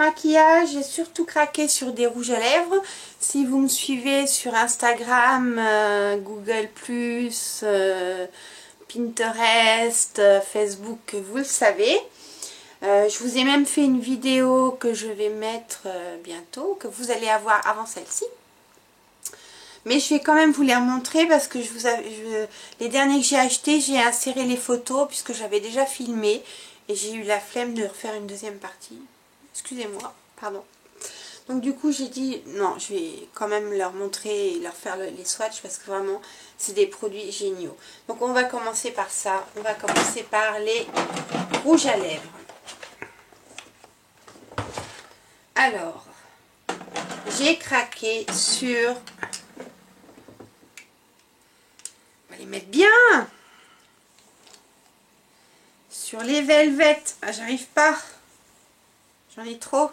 maquillage, j'ai surtout craqué sur des rouges à lèvres. Si vous me suivez sur Instagram, Google+, Pinterest, Facebook, vous le savez. Je vous ai même fait une vidéo que je vais mettre bientôt, que vous allez avoir avant celle-ci. Mais je vais quand même vous les remontrer parce que les derniers que j'ai achetés, j'ai inséré les photos puisque j'avais déjà filmé. Et j'ai eu la flemme de refaire une deuxième partie. Excusez-moi, pardon. Donc du coup j'ai dit, non, je vais quand même leur montrer et leur faire les swatchs parce que vraiment, c'est des produits géniaux. Donc on va commencer par ça. On va commencer par les rouges à lèvres. Alors, j'ai craqué sur... On va les mettre bien. Sur les Velvet. Ah, j'arrive pas. J'en ai trop.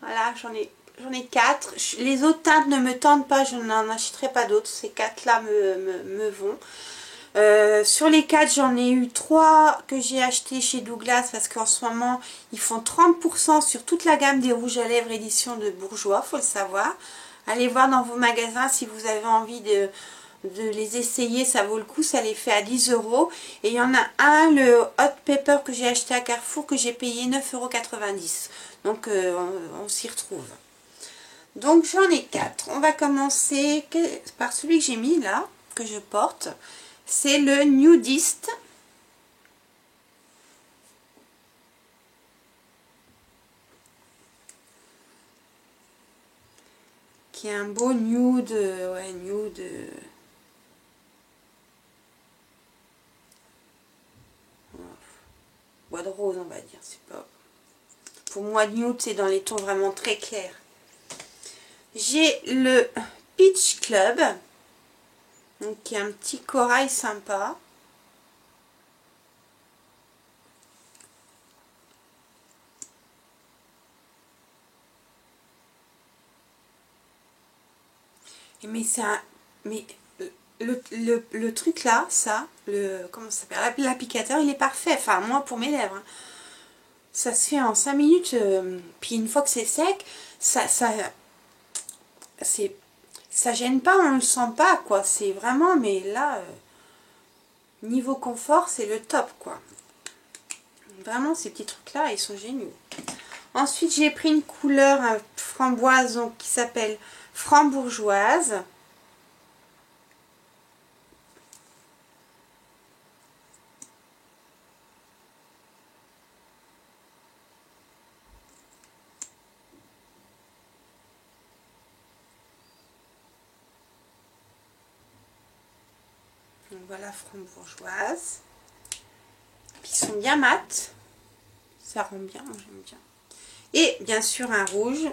Voilà, j'en ai 4. Les autres teintes ne me tentent pas, je n'en achèterai pas d'autres. Ces 4 là me vont. Sur les 4, j'en ai eu 3 que j'ai acheté chez Douglas parce qu'en ce moment, ils font 30% sur toute la gamme des rouges à lèvres édition de Bourjois, faut le savoir. Allez voir dans vos magasins si vous avez envie de les essayer, ça vaut le coup, ça les fait à 10 €. Et il y en a un, le Hot Pepper que j'ai acheté à Carrefour, que j'ai payé 9,90 €. Donc on s'y retrouve. Donc j'en ai 4. On va commencer par celui que j'ai mis là, que je porte. C'est le Nudist. Qui est un beau nude, ouais, nude. Bois de rose, on va dire. C'est pas... Pour moi, nude, c'est dans les tons vraiment très clairs. J'ai le Peach Club. Donc, qui est un petit corail sympa. Mais c'est un... Mais le truc là, ça, comment ça s'appelle, l'applicateur, il est parfait. Enfin, moi, pour mes lèvres. Hein. Ça se fait en 5 minutes. Puis une fois que c'est sec, ça gêne pas, on le sent pas, quoi. C'est vraiment, mais là, niveau confort, c'est le top, quoi. Vraiment, ces petits trucs-là, ils sont géniaux. Ensuite, j'ai pris une couleur framboise donc, qui s'appelle Frambourgeoise. Donc voilà, Frambourgeoise. Puis ils sont bien mat. Ça rend bien, j'aime bien. Et bien sûr un rouge.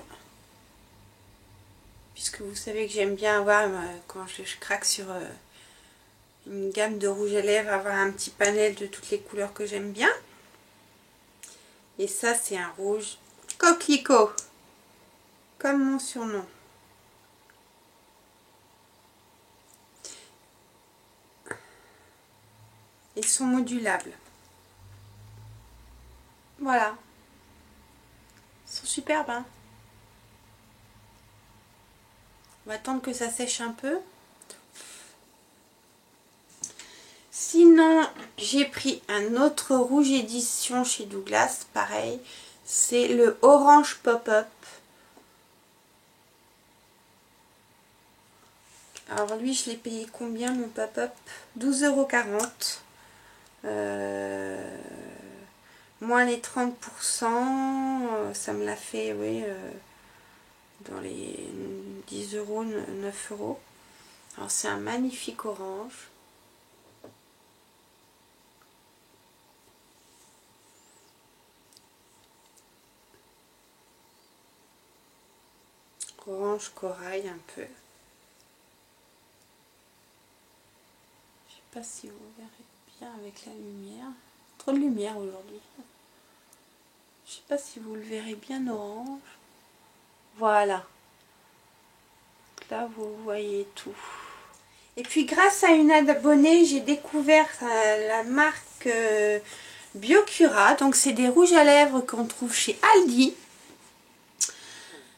Puisque vous savez que j'aime bien avoir, quand je craque sur une gamme de rouge à lèvres, avoir un petit panel de toutes les couleurs que j'aime bien. Et ça, c'est un rouge coquelicot. Comme mon surnom. Ils sont modulables. Voilà. Ils sont superbes, hein. On va attendre que ça sèche un peu. Sinon, j'ai pris un autre rouge édition chez Douglas, pareil. C'est le Orange Pop-Up. Alors lui, je l'ai payé combien mon Pop-Up? 12,40 €. Moins les 30%, ça me l'a fait, oui, dans les 10 €, 9 €. Alors c'est un magnifique orange. Orange corail un peu. Je sais pas si vous verrez bien avec la lumière. Trop de lumière aujourd'hui. Je sais pas si vous le verrez bien orange. Voilà. Là vous voyez tout. Et puis grâce à une abonnée, j'ai découvert la marque Biocura. Donc c'est des rouges à lèvres qu'on trouve chez Aldi.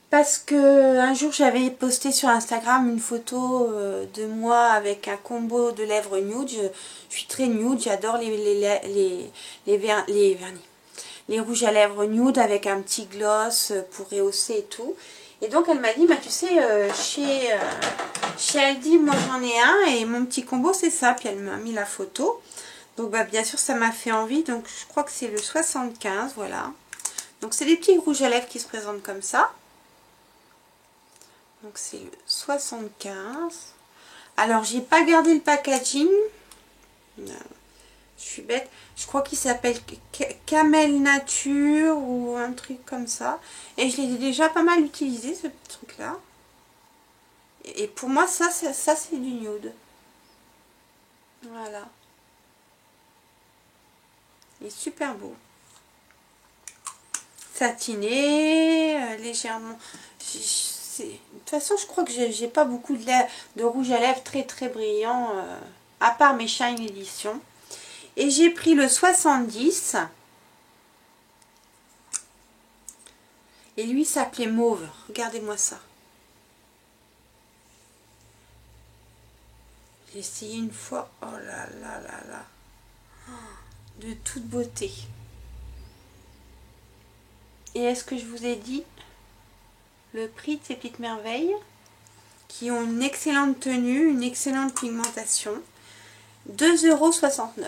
Parce que un jour j'avais posté sur Instagram une photo de moi avec un combo de lèvres nude. Je suis très nude, j'adore les vernis. Les rouges à lèvres nude avec un petit gloss pour rehausser et tout. Et donc elle m'a dit, bah tu sais, chez Aldi, moi j'en ai un et mon petit combo c'est ça. Puis elle m'a mis la photo. Donc bah bien sûr ça m'a fait envie. Donc je crois que c'est le 75, voilà. Donc c'est des petits rouges à lèvres qui se présentent comme ça. Donc c'est le 75. Alors j'ai pas gardé le packaging. Non, je suis bête. Je crois qu'il s'appelle Camel Nature ou un truc comme ça. Et je l'ai déjà pas mal utilisé ce truc là. Et pour moi ça c'est du nude. Voilà. Il est super beau. Satiné, légèrement. De toute façon, je crois que j'ai pas beaucoup de rouge à lèvres très brillant, à part mes Shine Edition. Et j'ai pris le 70. Et lui s'appelait Mauve. Regardez-moi ça. J'ai essayé une fois. Oh là là là là. De toute beauté. Et est-ce que je vous ai dit le prix de ces petites merveilles qui ont une excellente tenue, une excellente pigmentation? 2,69 €.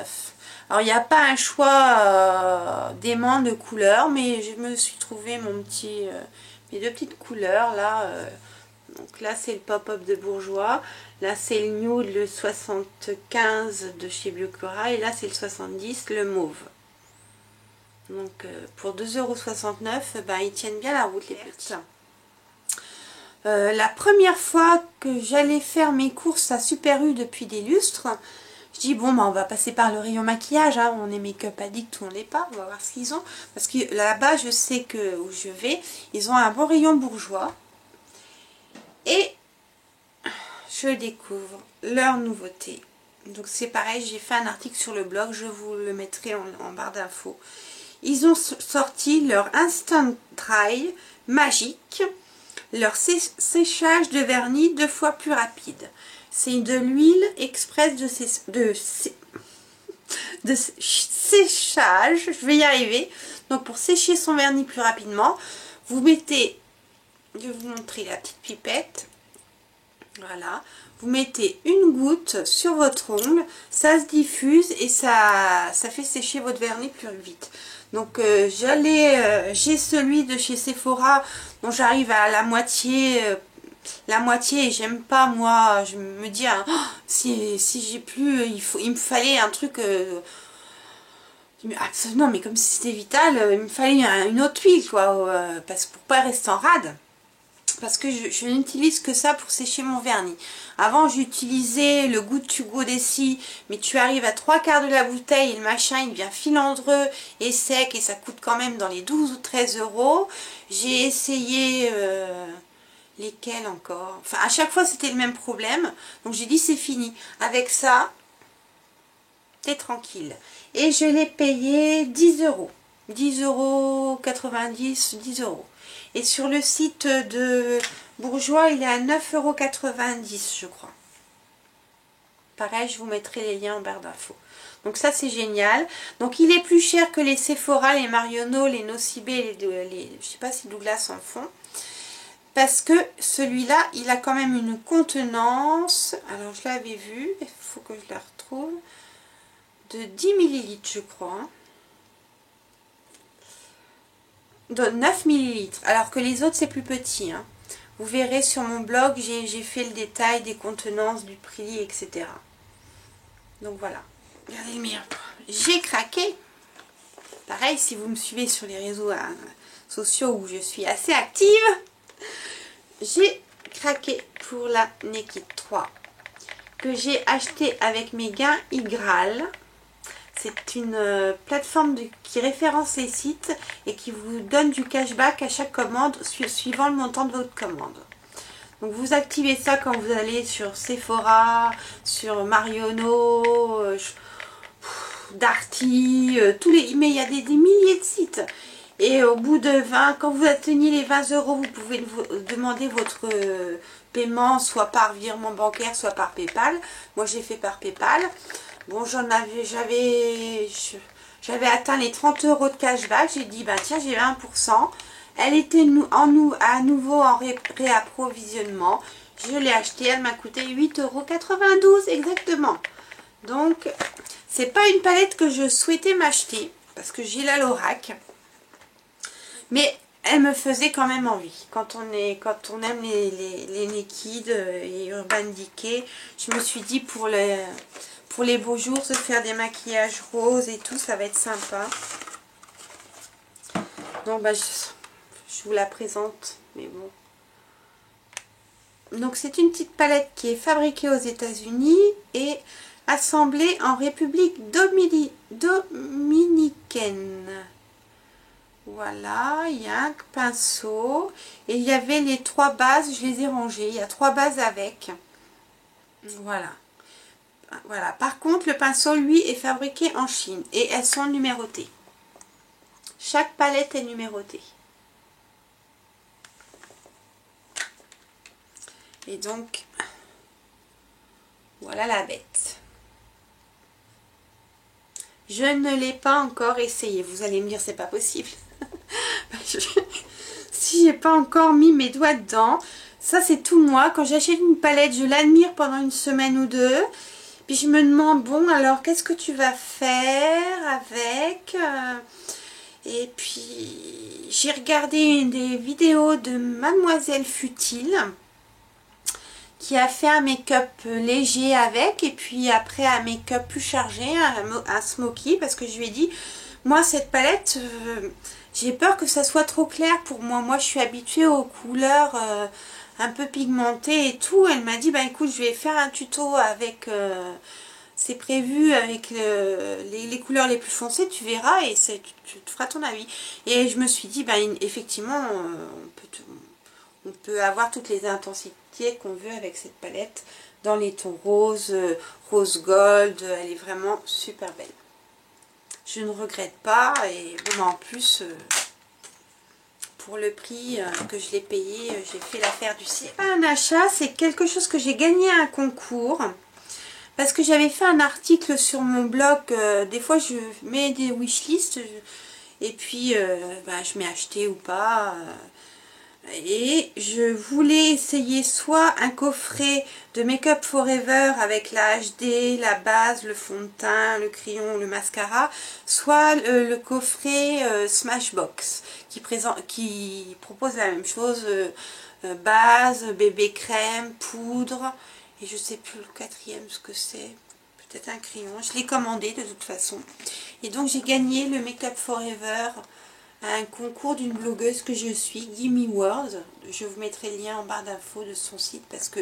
Alors il n'y a pas un choix dément de couleurs, mais je me suis trouvé mes deux petites couleurs là. Donc là c'est le pop-up de Bourjois, là c'est le nude, le 75 de chez Biocura, et là c'est le 70, le mauve. Donc pour 2,69 €, ben, ils tiennent bien la route les petits. La première fois que j'allais faire mes courses à Super U depuis des lustres, je dis bon ben, on va passer par le rayon maquillage, hein. On est make-up addict ou on n'est pas, on va voir ce qu'ils ont. Parce que là-bas je sais que où je vais, ils ont un bon rayon Bourjois. Et je découvre leur nouveauté. Donc c'est pareil, j'ai fait un article sur le blog, je vous le mettrai en barre d'infos. Ils ont sorti leur Instant Dry magique, leur séchage de vernis 2 fois plus rapide. C'est de l'huile express de séchage, je vais y arriver. Donc pour sécher son vernis plus rapidement, vous mettez, je vais vous montrer la petite pipette. Voilà, vous mettez une goutte sur votre ongle, ça se diffuse et ça fait sécher votre vernis plus vite. Donc j'ai celui de chez Sephora dont j'arrive à la moitié et j'aime pas, moi je me dis hein, oh, si j'ai plus, il me fallait un truc non mais comme si c'était vital, il me fallait une autre huile quoi, parce que pour pas rester en rade. Parce que je n'utilise que ça pour sécher mon vernis. Avant j'utilisais le Good To Go d'Essie, mais tu arrives à 3/4 de la bouteille et le machin il devient filandreux et sec et ça coûte quand même dans les 12 ou 13 €. J'ai essayé lesquels encore, enfin à chaque fois c'était le même problème, donc j'ai dit c'est fini. Avec ça, t'es tranquille. Et je l'ai payé 10 €. 10,90 €, 10 €. Et sur le site de Bourjois, il est à 9,90 € je crois. Pareil, je vous mettrai les liens en barre d'infos. Donc ça c'est génial. Donc il est plus cher que les Sephora, les Marionneau, les Nocibé, je sais pas si Douglas en font. Parce que celui-là, il a quand même une contenance. Alors je l'avais vu, il faut que je la retrouve. De 10 ml je crois. Hein. De 9 ml, alors que les autres c'est plus petit. Hein. Vous verrez sur mon blog, j'ai fait le détail des contenances, du prix, etc. Donc voilà. Regardez le mien. J'ai craqué. Pareil, si vous me suivez sur les réseaux sociaux où je suis assez active, j'ai craqué pour la Naked 3 que j'ai acheté avec mes gains Igral. C'est une plateforme qui référence les sites et qui vous donne du cashback à chaque commande suivant le montant de votre commande. Donc vous activez ça quand vous allez sur Sephora, sur Marionneau, Darty, mais il y a des milliers de sites. Et au bout de 20, quand vous atteignez les 20 euros, vous pouvez demander votre paiement, soit par virement bancaire, soit par PayPal. Moi, j'ai fait par PayPal. Bon, j'avais atteint les 30 euros de cashback. J'ai dit, bah tiens, j'ai 1%. Elle était à nouveau en réapprovisionnement. Je l'ai achetée, elle m'a coûté 8,92 € exactement. Donc, c'est pas une palette que je souhaitais m'acheter, parce que j'ai la Lorac. Mais elle me faisait quand même envie. Quand on aime les Naked et Urban Decay, je me suis dit pour les beaux jours, se faire des maquillages roses et tout, ça va être sympa. Donc bah, je vous la présente, mais bon. Donc c'est une petite palette qui est fabriquée aux États-Unis et assemblée en République dominicaine. Voilà, il y a un pinceau et il y avait les 3 bases, je les ai rangées. Il y a 3 bases avec. Voilà. Voilà. Par contre, le pinceau, lui, est fabriqué en Chine et elles sont numérotées. Chaque palette est numérotée. Et donc, voilà la bête. Je ne l'ai pas encore essayé. Vous allez me dire, c'est pas possible. Si j'ai pas encore mis mes doigts dedans, ça c'est tout moi. Quand j'achète une palette, je l'admire pendant une semaine ou deux. Puis je me demande, bon alors qu'est-ce que tu vas faire avec Et puis j'ai regardé des vidéos de Mademoiselle Futile qui a fait un make-up léger avec, et puis après un make-up plus chargé, un smoky, parce que je lui ai dit, moi cette palette, j'ai peur que ça soit trop clair pour moi. Moi je suis habituée aux couleurs un peu pigmentées et tout. Elle m'a dit, bah écoute, je vais faire un tuto avec, c'est prévu avec les couleurs les plus foncées, tu verras et tu te feras ton avis. Et je me suis dit, bah effectivement, on peut avoir toutes les intensités qu'on veut avec cette palette dans les tons rose, rose gold. Elle est vraiment super belle. Je ne regrette pas, et bon, en plus pour le prix que je l'ai payé, j'ai fait l'affaire du siècle. Un achat, c'est quelque chose que j'ai gagné à un concours parce que j'avais fait un article sur mon blog. Des fois je mets des wishlists et puis bah, je m'ai acheté ou pas. Et je voulais essayer soit un coffret de Make Up Forever avec la HD, la base, le fond de teint, le crayon, le mascara, soit le coffret Smashbox qui propose la même chose, base, bébé crème, poudre, et je sais plus le quatrième ce que c'est, peut-être un crayon. Je l'ai commandé de toute façon. Et donc j'ai gagné le Make Up Forever à un concours d'une blogueuse que je suis, Gimme World. Je vous mettrai le lien en barre d'infos de son site parce que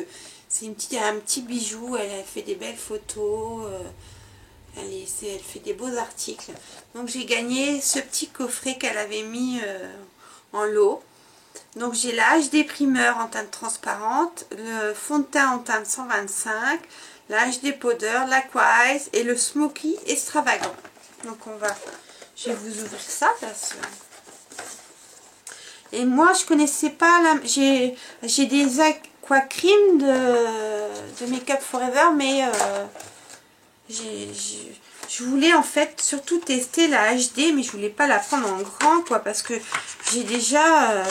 c'est un petit bijou. Elle fait des belles photos, elle fait des beaux articles. Donc j'ai gagné ce petit coffret qu'elle avait mis en lot. Donc j'ai la HD Primer en teinte transparente, le fond de teint en teinte 125, la HD Powder, l'Aquise et le Smoky Extravagant. Donc je vais vous ouvrir ça parce que... Et moi, je connaissais pas j'ai des aqua cream de Make Up Forever, mais je voulais en fait surtout tester la HD, mais je voulais pas la prendre en grand, quoi, parce que j'ai déjà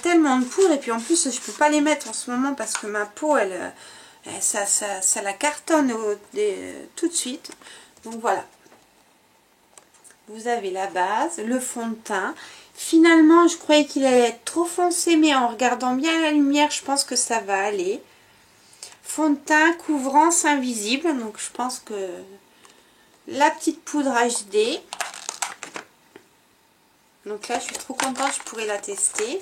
tellement de poudre, et puis en plus, je peux pas les mettre en ce moment parce que ma peau, ça la cartonne tout de suite. Donc voilà. Vous avez la base, le fond de teint. Finalement, je croyais qu'il allait être trop foncé, mais en regardant bien la lumière, je pense que ça va aller. Fond de teint, couvrance invisible. Donc, je pense que la petite poudre HD. Donc là, je suis trop contente, je pourrais la tester.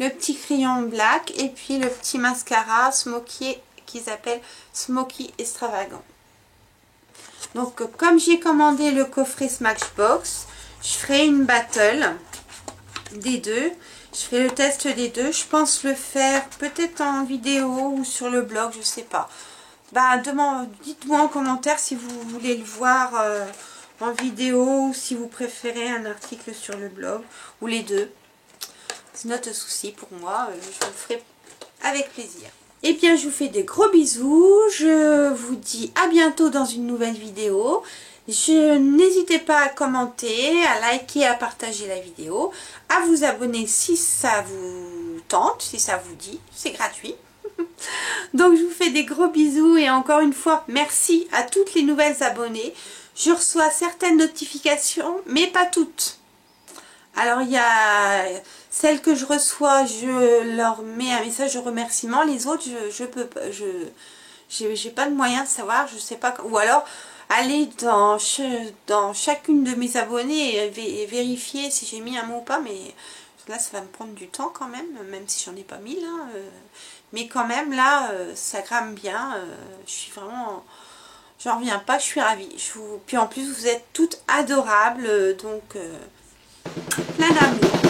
Le petit crayon black et puis le petit mascara Smoky qu'ils appellent Smoky Extravagant. Donc, comme j'ai commandé le coffret Smashbox, je ferai une battle des deux. Je ferai le test des deux. Je pense le faire peut-être en vidéo ou sur le blog, je sais pas. bah, dites-moi en commentaire si vous voulez le voir en vidéo ou si vous préférez un article sur le blog ou les deux. C'est notre souci pour moi, je le ferai avec plaisir. Et bien je vous fais des gros bisous, je vous dis à bientôt dans une nouvelle vidéo. N'hésitez pas à commenter, à liker, à partager la vidéo, à vous abonner si ça vous tente, si ça vous dit, c'est gratuit. Donc je vous fais des gros bisous et encore une fois merci à toutes les nouvelles abonnées. Je reçois certaines notifications mais pas toutes. Alors il y a celles que je reçois, je leur mets un message de remerciement. Les autres je peux pas, j'ai pas de moyen de savoir, je sais pas. Ou alors aller dans chacune de mes abonnés et vérifier si j'ai mis un mot ou pas, mais là ça va me prendre du temps quand même si j'en ai pas mis là. Mais quand même là ça grame bien, je suis vraiment, j'en reviens pas, je suis ravie. Puis en plus vous êtes toutes adorables, donc plein d'amour.